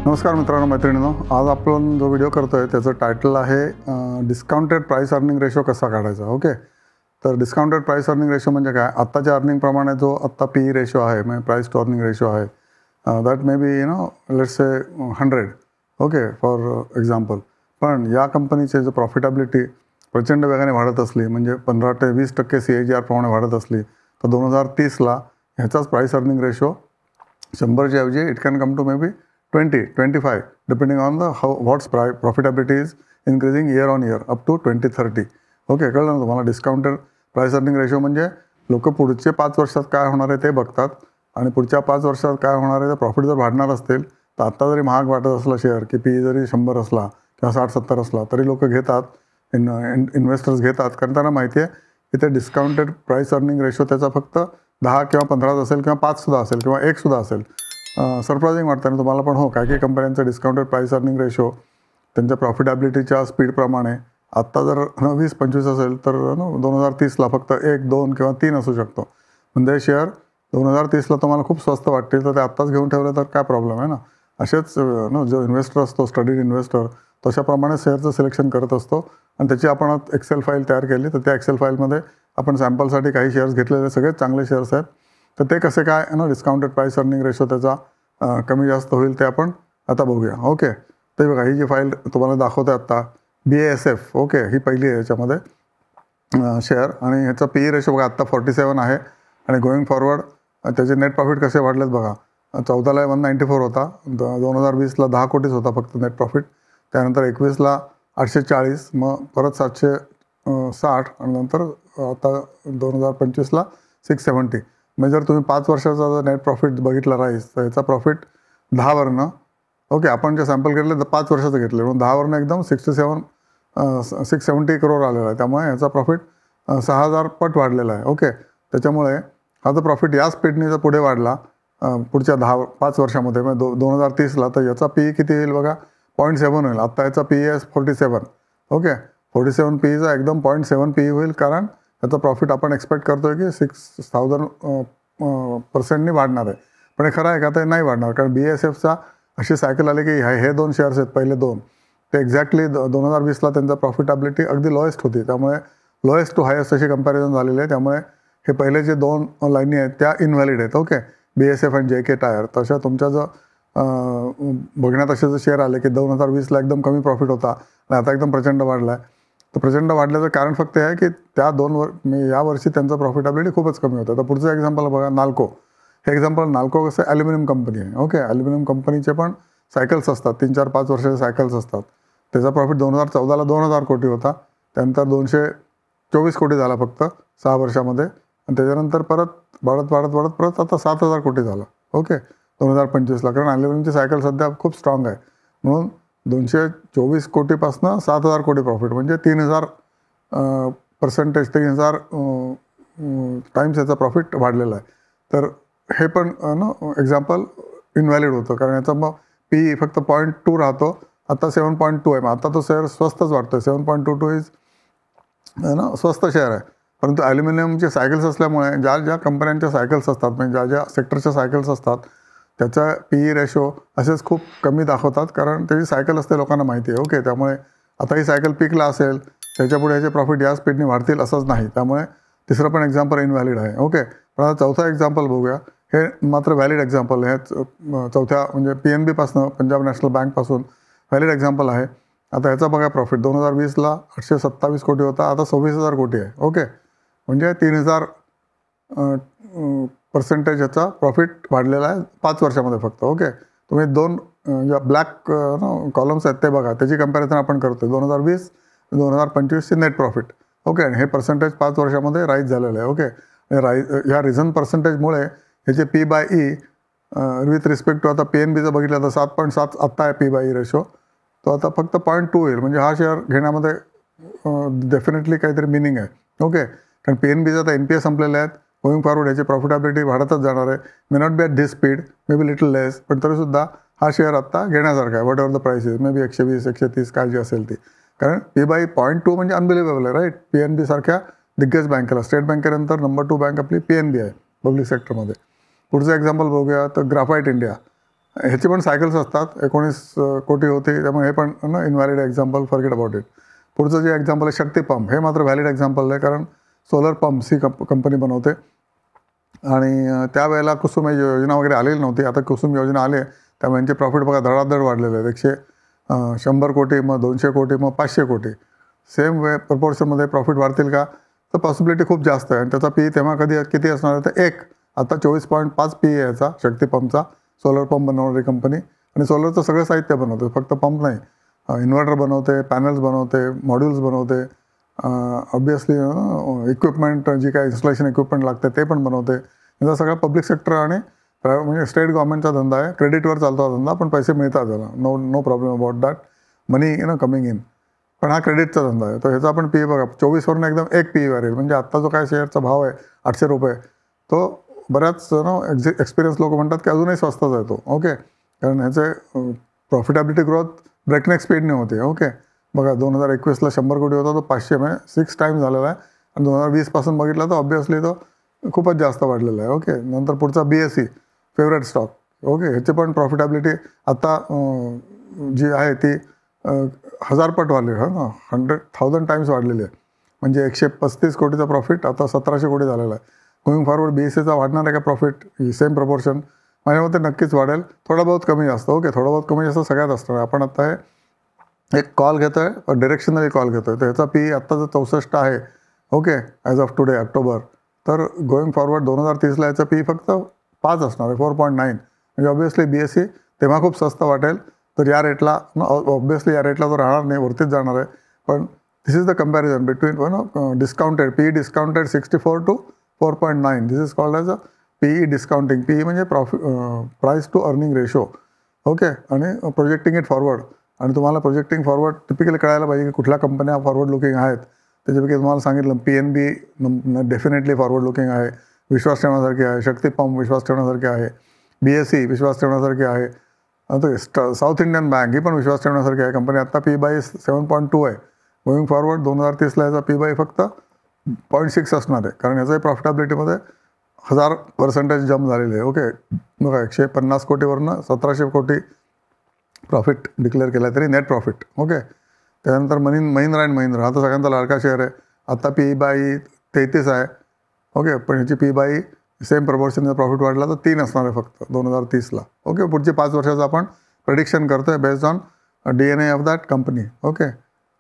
नमस्कार मित्रांनो मैत्रिणींनो, आज आपण जो व्हिडिओ करतोय त्याचं टायटल आहे डिस्काउंटेड प्राइस अर्निंग रेशो कसा काढायचा. ओके, तर डिस्काउंटेड प्राइस अर्निंग रेशो म्हणजे काय, आत्ताच्या अर्निंगप्रमाणे जो आत्ता पी रेशो आहे म्हणजे प्राइस टू अर्निंग रेशो आहे, that may be let's say 100. Okay, for example. पण या कंपनीचे जो प्रॉफिटेबिलिटी प्रचंड वेगाने वाढत असली, म्हणजे 15 ते 20% CAGR प्रमाणे वाढत असली, तर 2030ला ह्याचाच प्राइस अर्निंग रेशो 100च्या ऐवजी it can come to maybe 20-25 depending on the what's profitability is increasing year on year up to 2030. Okay, कळलं ना तुम्हाला. डिस्काउंटेड प्राइस अर्निंग रेशो म्हणजे लोक पुढचे 5 वर्षात काय होणार आहे ते बघतात, आणि पुढच्या 5 वर्षात काय होणार आहे, तर प्रॉफिट जर वाढणार असतील तर आत्ता जरी महाग वाटत असला शेअर, की पी जरी 100 असला किंवा 60-70 असला तरी लोक घेतात, इन्व्हेस्टर्स घेतात, कारण त्यांना माहिती आहे की ते डिस्काउंटेड प्राइस अर्निंग रेशो त्याचा फक्त 10 किंवा 15 असेल किंवा 5 असेल किंवा 1 असेल. सरप्रायझिंग वाटतं ना तुम्हाला, पण हो, काही कंपन्यांचा डिस्काउंटेड प्राइस अर्निंग रेशो त्यांच्या प्रॉफिटेबिलिटीच्या स्पीडप्रमाणे आत्ता जर 20-25 असेल तर 2030ला फक्त 1, 2 किंवा 3 असू शकतो. म्हणजे शेअर 2030ला तुम्हाला खूप स्वस्त वाटतील, तर ते आत्ताच घेऊन ठेवलं तर काय प्रॉब्लेम आहे ना. असेच जो इन्व्हेस्टर असतो, स्टडीड इन्व्हेस्टर, तशाप्रमाणे शेअरचं सिलेक्शन करत असतो, आणि त्याची आपण एक्सेल फाईल तयार केली. तर त्या एक्सेल फाईलमध्ये आपण सॅम्पलसाठी काही शेअर्स घेतलेले, सगळेच चांगले शेअर्स आहेत. तर ते कसे काय डिस्काउंटेड प्राइस अर्निंग रेशो त्याचा कमी जास्त होईल ते आपण आता बघूया. ओके, तर बघा, ही जी फाईल तुम्हाला दाखवते आत्ता, BASF. ओके, ही पहिली आहे याच्यामध्ये शेअर, आणि ह्याचा PE रेशो बघा आत्ता 47 आहे, आणि गोईंग फॉरवर्ड त्याचे नेट प्रॉफिट कसे वाढलेत बघा. 14ला 194 होता, 2020ला 10 कोटीच होता फक्त नेट प्रॉफिट, त्यानंतर 21ला 840, मग परत 760, आणि नंतर आता 2025ला 670. म्हणजे जर तुम्ही 5 वर्षाचा जर नेट प्रॉफिट बघितला राईस, तर याचा प्रॉफिट 10वरनं, ओके, आपण जे सॅम्पल घेतले तर 5 वर्षाचं घेतले, म्हणून 10वरनं एकदम 670 करोड आलेला आहे. त्यामुळे याचा प्रॉफिट 6000 पट वाढलेला आहे. ओके, त्याच्यामुळे हा जो प्रॉफिट या स्पीडने जर पुढे वाढला पुढच्या 5 वर्षामध्ये, म्हणजे 2030ला, तर याचा PE किती येईल बघा, 0.7 होईल. आत्ता याचा PE आहे 47. ओके, 47 PEचा एकदम 0.7 PE होईल, कारण त्याचा प्रॉफिट आपण एक्सपेक्ट करतो आहे की 6000% वाढणार आहे. पण हे खरं आहे का, ते नाही वाढणार, कारण BASFचा अशी सायकल आली की हे 2 शेअर्स आहेत, पहिले 2 ते एक्झॅक्टली 2020ला त्यांचा प्रॉफिटेबिलिटी अगदी लोएस्ट होती. त्यामुळे लोएस्ट टू हायेस्ट अशी कंपॅरिझन झालेली आहे. त्यामुळे हे पहिले जे 2 लाईनी आहेत त्या इनव्हॅलिड आहेत. ओके, BASF आणि JK टायर. तशा तुमच्या जर बघण्यात असे जर शेअर आले की 2020ला एकदम कमी प्रॉफिट होता आणि आता एकदम प्रचंड वाढला आहे, तर प्रचंड वाढल्याचं कारण फक्त हे आहे की त्या या वर्षी त्यांचं प्रॉफिटेबिलिटी खूपच कमी होतं. तर पुढचं एक्झाम्पल बघा, नाल्को. हे एक्झाम्पल, नाल्को कसं ॲल्युमिनियम कंपनी आहे. ओके, ॲल्युमिनियम कंपनीचे पण सायकल्स असतात, 3-4-5 वर्षाचे सायकल्स असतात. त्याचा प्रॉफिट 2014ला 2000 कोटी होता, त्यानंतर 224 कोटी झाला फक्त 6 वर्षामध्ये, आणि त्याच्यानंतर परत वाढत परत आता 7000 कोटी झाला. ओके, 2025ला, कारण ॲल्युमिनियमची सायकल सध्या खूप स्ट्रॉंग आहे, म्हणून 224 कोटीपासून 7000 कोटी प्रॉफिट, म्हणजे 3000 टाईम्स याचा प्रॉफिट वाढलेला आहे. तर हे पण एक्झाम्पल इनव्हॅलिड होतं, कारण याचा मग PE फक्त 0.2 राहतो, आता 7.2 आहे. मग आता तो शेअर स्वस्तच वाटतो. 7.22 इज स्वस्त शेअर आहे. परंतु ॲल्युमिनियमचे सायकल्स असल्यामुळे ज्या कंपन्यांच्या सायकल्स असतात, म्हणजे ज्या सेक्टरच्या सायकल्स असतात, त्याचा PE रेशो असेच खूप कमी दाखवतात, कारण त्याची सायकल असते, लोकांना माहिती आहे. ओके, त्यामुळे आता ही सायकल पीकला असेल, त्याच्यापुढे ह्याचे प्रॉफिट या स्पीडने वाढतील असंच नाही. त्यामुळे तिसरं पण एक्झाम्पल इनव्हॅलिड आहे. ओके, पण आता चौथा एक्झाम्पल बघूया. हे मात्र व्हॅलिड एक्झाम्पल आहे. चौथ्या म्हणजे PNB पंजाब नॅशनल बँकपासून व्हॅलिड एक्झाम्पल आहे. आता ह्याचा बघा प्रॉफिट 2020ला 827 कोटी होता, आता 26000 कोटी आहे. ओके, म्हणजे 3000% ह्याचा प्रॉफिट वाढलेला आहे 5 वर्षामध्ये फक्त. ओके, तुम्ही 2 ज्या ब्लॅक कॉलम्स आहेत ते बघा, त्याची कंपॅरिझन आपण करतो 2020-2025ची नेट प्रॉफिट. ओके, आणि हे पर्सेंटेज 5 वर्षामध्ये राईज झालेलं आहे. ओके, ह्या रिझन पर्सेंटेजमुळे ह्याचे P/E विथ रिस्पेक्ट टू आता PNBचं बघितलं तर 7.7 आत्ता आहे P/E रेशो, तो आता फक्त 0.2 होईल. म्हणजे हा शेअर घेण्यामध्ये डेफिनेटली काहीतरी मिनिंग आहे. ओके, कारण PNBचं आता NPA संपलेले आहेत, गोईंग फॉरवर्ड ह्याची प्रॉफिटेबिलिटी वाढतच जाणार आहे. May not be at this speed, may be little less, पण तरीसुद्धा हा शेअर आत्ता घेण्यासारखा आहे. Whatever the price is, may be 120-130 काय जी असेल ती, कारण P/E 0.2 म्हणजे अनबिलिव्हेबल आहे, राईट. PNB सारख्या दिग्गज बँकेला, स्टेट बँकेनंतर नंबर 2 बँक आपली PNB आहे पब्लिक सेक्टरमध्ये. पुढचं एक्झाम्पल बघूया तर ग्राफाईट इंडिया. ह्याची पण सायकल्स असतात. 19 कोटी होती, त्यामुळे हे पण ना invalid example, forget about it. पुढचं जे एक्झाम्पल आहे शक्ती पंप, हे मात्र व्हॅलिड एक्झाम्पल आहे, कारण सोलर पंप्स ही कंपनी बनवते. आणि त्यावेळेला कुसुम योजना वगैरे आलेली नव्हती. आता कुसुम योजना आली आहे, त्यामुळे यांचे प्रॉफिट बघा धडाधड वाढलेले आहेत. 100 कोटी, मग 200 कोटी, मग 500 कोटी. सेम प्रपोर्शनमध्ये प्रॉफिट वाढतील का, तर पॉसिबिलिटी खूप जास्त आहे. आणि त्याचा पी तेव्हा किती असणार आहे, तर आता 24.5 पी आहे याचा शक्ती पंपचा. सोलर पंप बनवणारी कंपनी, आणि सोलरचं सगळं साहित्य बनवते, फक्त पंप नाही. इन्व्हर्टर बनवते, पॅनल्स बनवते, मॉड्यूल्स बनवते, ऑब्वियसली इक्विपमेंट जी काय इन्स्टॉलेशन इक्विपमेंट लागते ते पण बनवते. याचा सगळा पब्लिक सेक्टर आणि म्हणजे स्टेट गव्हर्नमेंटचा धंदा आहे. क्रेडिटवर चालतो हा धंदा, पण पैसे मिळतात त्याला, no problem about that. Money coming in. पण हा क्रेडिटचा धंदा आहे. तर ह्याचा पण पी बघा 24वरून एकदम 1 पी वाढेल. म्हणजे आत्ता जो काय शेअरचा भाव आहे 800 रुपये, तो बऱ्याच एक्सपिरियन्स लोक म्हणतात की अजूनही स्वस्ताच आहे तो. ओके, कारण ह्याचे प्रॉफिटेबिलिटी ग्रोथ ब्रेकनेक स्पीडने होते. ओके, बघा 2021ला 100 कोटी होता, तो 500 म्हणजे 6 टाइम्स झालेला आहे. आणि 2020पासून बघितला तर ऑब्वियसली तो खूपच जास्त वाढलेला आहे. ओके, नंतर पुढचा BSE फेवरेट स्टॉक. ओके, ह्याची पण प्रॉफिटेबिलिटी आता जी आहे ती 1000 पट वाढली, 100,000 टाइम्स वाढलेली आहे. म्हणजे 135 कोटीचा प्रॉफिट आता 1700 कोटी झालेला आहे. गोईंग फॉरवर्ड BSEचा वाढणार आहे का प्रॉफिट, ही सेम प्रपोर्शन माझ्या मते नक्कीच वाढेल. थोडा बहुत कमी जास्त. ओके, थोडा बहुत कमी जास्त सगळ्यात असणार. आपण आता हे एक कॉल घेतो आहे, डिरेक्शनली कॉल घेतो आहे. तर ह्याचा पी आत्ता जर 64 आहे, okay, as of today October, तर गोईंग फॉरवर्ड 2030ला याचा पी फक्त 5 असणार आहे, 4.9. म्हणजे ऑब्वियसली BSE तेव्हा खूप स्वस्त वाटेल. तर या रेटला ऑब्वियसली या रेटला तो राहणार नाही, वरतीच जाणार आहे. पण this is the comparison between discounted PE discounted 64 to 4.9. This is called as a PE discounting. PE म्हणजे price to earning ratio. Okay, आणि प्रोजेक्टिंग इट फॉरवर्ड. आणि तुम्हाला प्रोजेक्टिंग फॉरवर्ड टिपिकली कळायला पाहिजे की कुठल्या कंपन्या फॉरवर्ड लुकिंग आहेत. त्याच्यापैकी तुम्हाला सांगितलं PNB डेफिनेटली फॉरवर्ड लुकिंग आहे, विश्वास ठेवण्यासारखी आहे. शक्ती पंप विश्वास ठेवण्यासारखी आहे. BSE विश्वास ठेवण्यासारखी आहे. साऊथ इंडियन बँक ही पण विश्वास ठेवण्यासारखी आहे कंपनी. आत्ता P/E 7.2 आहे. गोईंग फॉरवर्ड 2030ला याचा P/E फक्त 0.6 असणार आहे, कारण याचाही प्रॉफिटेबिलिटीमध्ये 1000% जम्प झालेली आहे. ओके, बघा 150 कोटीवरनं 1700 कोटी प्रॉफिट डिक्लेअर केला आहे, तरी नेट प्रॉफिट. ओके, त्यानंतर महिंद्रा अँड महिंद्रा, आता सगळ्यांचा लाडका शेअर आहे. आता P/E 33 आहे. ओके, पण ह्याची P/E सेम प्रपोर्शनचा प्रॉफिट वाढला तर 3 असणार आहे फक्त 2030ला. ओके, पुढचे 5 वर्षाचं आपण प्रेडिक्शन करतो आहे based on DNA of that company. Okay,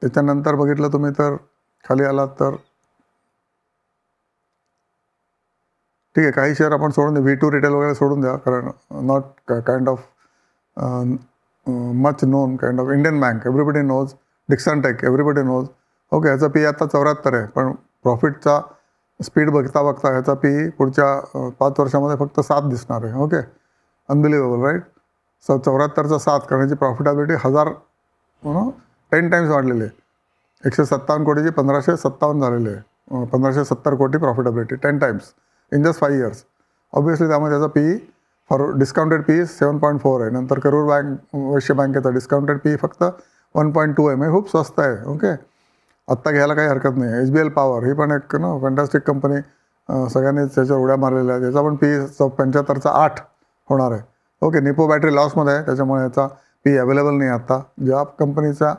त्याच्यानंतर बघितलं तुम्ही तर खाली आलात तर ठीक आहे, काही शेअर आपण सोडून द्या. V2 रिटेल वगैरे सोडून द्या, कारण not kind of much known kind of. Indian Bank everybody knows. Dixon Tech everybody knows. Okay, ह्याचा PE आता 74 आहे, पण प्रॉफिटचा स्पीड बघता ह्याचा PE पुढच्या 5 वर्षामध्ये फक्त 7 दिसणार आहे. Okay, unbelievable right. 74चा 7 करण्याची प्रॉफिटेबिलिटी 10 टाइम्स वाढलेली आहे. 157 कोटीची 1557 झालेली आहे. 1570 कोटी profitability, 10 times in just 5 years. Obviously त्यामुळे त्याचा PE फॉर डिस्काउंटेड PE 7.4 आहे. नंतर करूर वैश्य बँकेचा डिस्काउंटेड PE फक्त 1.2 आहे, म्हणजे खूप स्वस्त आहे. ओके, आत्ता घ्यायला काही हरकत नाही. HBL पॉवर ही पण एक फॅन्टॅस्टिक कंपनी, सगळ्यांनी त्याच्या उड्या मारलेल्या आहेत. याचा पण PE 75चा 8 होणार आहे. ओके, निपो बॅटरी लॉसमध्ये आहे, त्याच्यामुळे याचा PE अवेलेबल नाही आता. ज्या कंपनीचा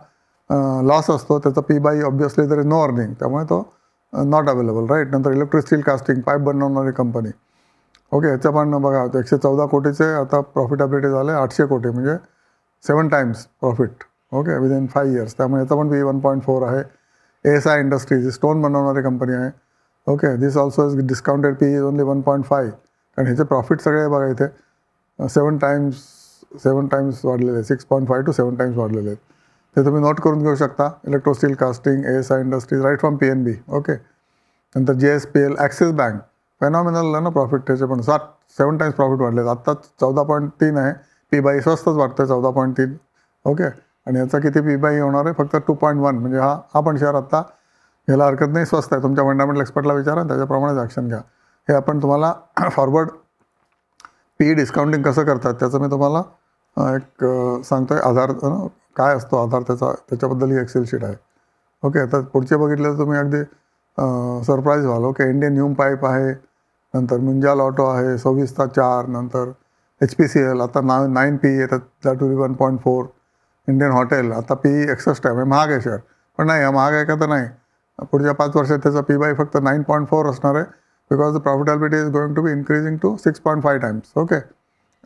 लॉस असतो त्याचा P/E ऑब्वियसली तर नो अर्निंग, त्यामुळे तो नॉट अवेलेबल राईट. नंतर इलेक्ट्रिक स्टील कास्टिंग पाईप बनवणारी कंपनी. ओके, याचं पण बघा 114 कोटीचे आता प्रॉफिटेबिलिटी झाले 800 कोटी, म्हणजे 7 times profit. Okay, within 5 years. त्यामुळे याचा पण PE 1.4 आहे. ASI इंडस्ट्रीज स्टोन बनवणारी कंपनी आहे. Okay, this also is discounted PE only 1.5, कारण ह्याचे प्रॉफिट सगळे बघा इथे 7 टाइम्स वाढलेले, 6.5 to 7 टाइम्स वाढलेले आहेत. ते तुम्ही नोट करून घेऊ शकता. Electro Steel Casting, ASI Industries right from PNB. Okay, नंतर JSPL, ॲक्सिस बँक फेनॉमिनल आहे ना प्रॉफिट, त्याचे पण 7 टाइम्स प्रॉफिट वाढले. आत्ता 14.3 आहे. P/E स्वस्तच वाटतं आहे 14.3. ओके, आणि याचा किती P/E होणार आहे फक्त 2.1. म्हणजे हा पण शेअर आत्ता घ्यायला हरकत नाही, स्वस्त आहे. तुमच्या फंडामेंटल एक्सपर्टला विचारा, त्याच्याप्रमाणेच ॲक्शन घ्या. हे आपण तुम्हाला फॉरवर्ड PE डिस्काउंटिंग कसं करतात त्याचं मी तुम्हाला एक सांगतो आहे. आधार काय असतो आधार त्याच्याबद्दल ही एक्सेल शीट आहे. ओके, तर पुढचे बघितलं तर तुम्ही अगदी सरप्राईज व्हाल. ओके, इंडियन ह्यूम पाईप आहे, नंतर मुंजाल ऑटो आहे 26चा 4, नंतर HPCL आता 9 PE येतात, that will be 1.4. Indian hotel आता PE 61 आहे, महाग आहे शेअर. पण नाही, हा महाग आहे का तर नाही. पुढच्या 5 वर्षात त्याचा P/E फक्त 9.4 असणार आहे, because the profitability is going to be increasing to 6.5 times. Okay,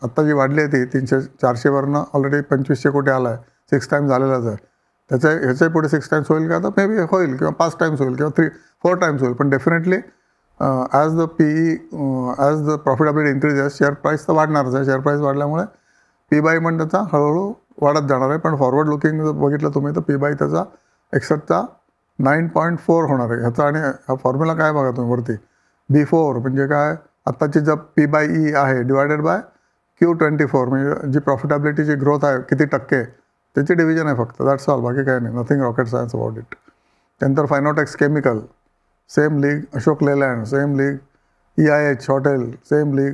आत्ता जी वाढली आहे ती 300-400वरनं ऑलरेडी 2500 कोटी आला आहे, 6 टाइम्स झालेलाच आहे. ह्याच्याही पुढे 6 टाइम्स होईल का तर मे बी होईल, किंवा 5 टाइम्स होईल, किंवा 4 टाइम्स होईल. पण definitely as the as the profitability increases, share price तर वाढणारच आहे. शेअर प्राईस वाढल्यामुळे P/E पण त्याचा हळूहळू वाढत जाणार आहे. पण फॉरवर्ड लुकिंग जर बघितलं तुम्ही तर P/E त्याचा 61चा 9.4 होणार आहे. ह्याचा आणि हा फॉर्म्युला काय बघा तुम्ही वरती, B4 म्हणजे काय, आत्ताची जर P/E आहे डिवायडेड बाय Q24, म्हणजे जी प्रॉफिटेबिलिटीची ग्रोथ आहे किती टक्के, त्याची डिव्हिजन आहे फक्त, दॅट्स ऑल, बाकी काय नाही, nothing rocket science about it. त्यानंतर Fineotex chemical same league, Ashok Leyland same league, EIH hotel same league,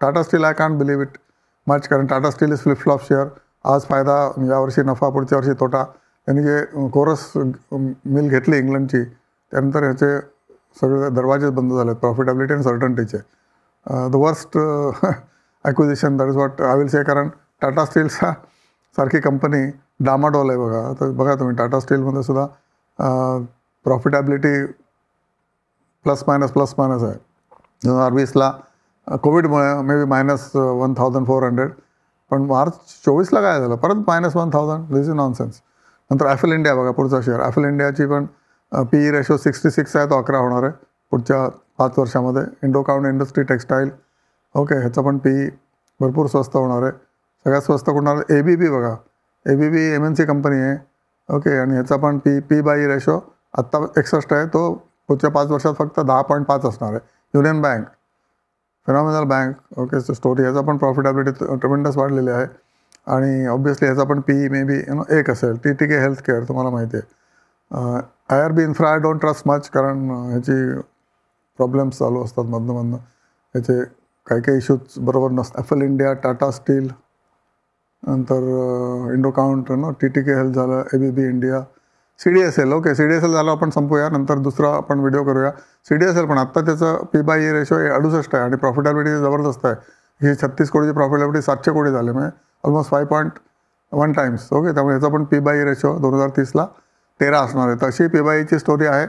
Tata steel I can't believe it much, कारण Tata steel is flip flop share. आज फायदा, यावर्षी नफा, पुढच्या वर्षी तोटा. त्यांनी जे कोरस मिल घेतली इंग्लंडची, त्यानंतर ह्याचे सगळे दरवाजेच बंद झाले, प्रॉफिटेबिलिटी आणि सर्टन्टीचे. The worst acquisition, that is what I will say, कारण टाटा स्टीलचा सारखी कंपनी डामाडोल आहे बघा. तर बघा तुम्ही टाटा स्टीलमध्ये सुद्धा प्रॉफिटेबिलिटी प्लस मायनस आहे. 2020ला कोविडमुळे मे बी -1400, पण मार्च 24ला काय झालं, परत -1000. दिस इज नॉनसेन्स. नंतर ॲफल इंडिया बघा, पुढचा शेअर. ॲफल इंडियाची पण PE रेशो 66 आहे, तो 11 होणार आहे पुढच्या 5 वर्षामध्ये. इंडोकाउंट इंडस्ट्री टेक्सटाईल, ओके, ह्याचा पण PE भरपूर स्वस्त होणार आहे. सगळ्यात स्वस्त होणार आहे ABB बघा. ABB MNC कंपनी आहे, ओके, आणि ह्याचा पण P/E रेशो आत्ता 61 आहे, तो पुढच्या 5 वर्षात फक्त 10.5 असणार आहे. Union bank, phenomenal bank, okay, story, ह्याचा पण प्रॉफिटेबिलिटी ट्रेमेंडस वाढलेली आहे. आणि ऑब्व्हियसली ह्याचा पण PE मे बी 1 असेल. TTK हेल्थ केअर तुम्हाला माहिती आहे. IRB infra I don't trust much, कारण ह्याची प्रॉब्लेम्स चालू असतात मधनं. ह्याचे काही इश्यूज बरोबर नसतात. ॲफल इंडिया, टाटा स्टील, नंतर इंडोकाउंट, TTK हेल्थ झालं, ABB India, CDSL, okay, CDSL झालं, आपण संपूया, नंतर दुसरा आपण व्हिडिओ करूया. CDSL पण आत्ता त्याचं P/E रेशो 68 आहे आणि प्रॉफिटेबिलिटी जबरदस्त आहे. ही 36 कोटीची प्रॉफिटेबिलिटी 700 कोटी झाली, म्हणजे ऑलमोस्ट 5.1 टाइम्स. ओके, त्यामुळे ह्याचा पण P/E रेशो 2030ला 13 असणार आहे. तशी P/Eची स्टोरी आहे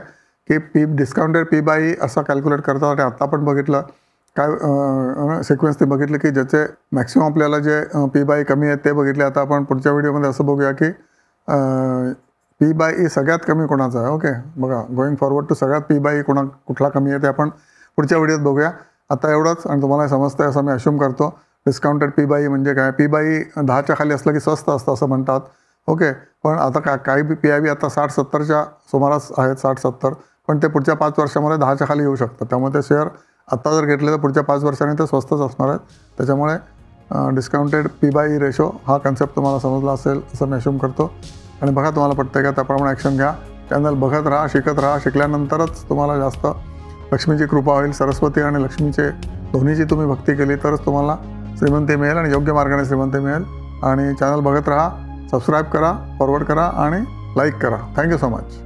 की डिस्काउंटेड P/E असा कॅल्क्युलेट करतात. आणि आत्ता आपण बघितलं काय सिक्वेन्स ते बघितलं की ज्याचे मॅक्सिमम आपल्याला जे P/E कमी आहेत ते बघितले. आता आपण पुढच्या व्हिडिओमध्ये असं बघूया की P/E सगळ्यात कमी कोणाचा आहे. ओके, बघा, गोईंग फॉरवर्ड टू सगळ्यात P/E कुठला कमी आहे ते आपण पुढच्या व्हिडिओत बघूया. आता एवढंच, आणि तुम्हाला समजतं आहे असं मी अश्यूम करतो. डिस्काउंटेड P/E म्हणजे काय, P/E 10च्या खाली असलं की स्वस्त असतं असं म्हणतात. ओके, पण आता काही P/E आता 60-70च्या सुमारास आहेत, 60-70, पण ते पुढच्या 5 वर्षामध्ये 10च्या खाली येऊ शकतं. त्यामुळे ते शेअर आत्ता जर घेतले तर पुढच्या 5 वर्षांनी ते स्वस्तच असणार आहेत. त्याच्यामुळे डिस्काउंटेड P/E रेशो हा कन्सेप्ट तुम्हाला समजला असेल असं मी अश्यूम करतो. आणि बघा तुम्हाला पटतंय का, त्याप्रमाणे ॲक्शन घ्या. चॅनल बघत राहा, शिकत राहा. शिकल्यानंतरच तुम्हाला जास्त लक्ष्मीची कृपा होईल. सरस्वती आणि लक्ष्मीचे दोन्हीची तुम्ही भक्ती केली तरच तुम्हाला श्रीमंती मिळेल, आणि योग्य मार्गाने श्रीमंती मिळेल. आणि चॅनल बघत राहा, सबस्क्राईब करा, फॉरवर्ड करा आणि लाईक करा. Thank you so much.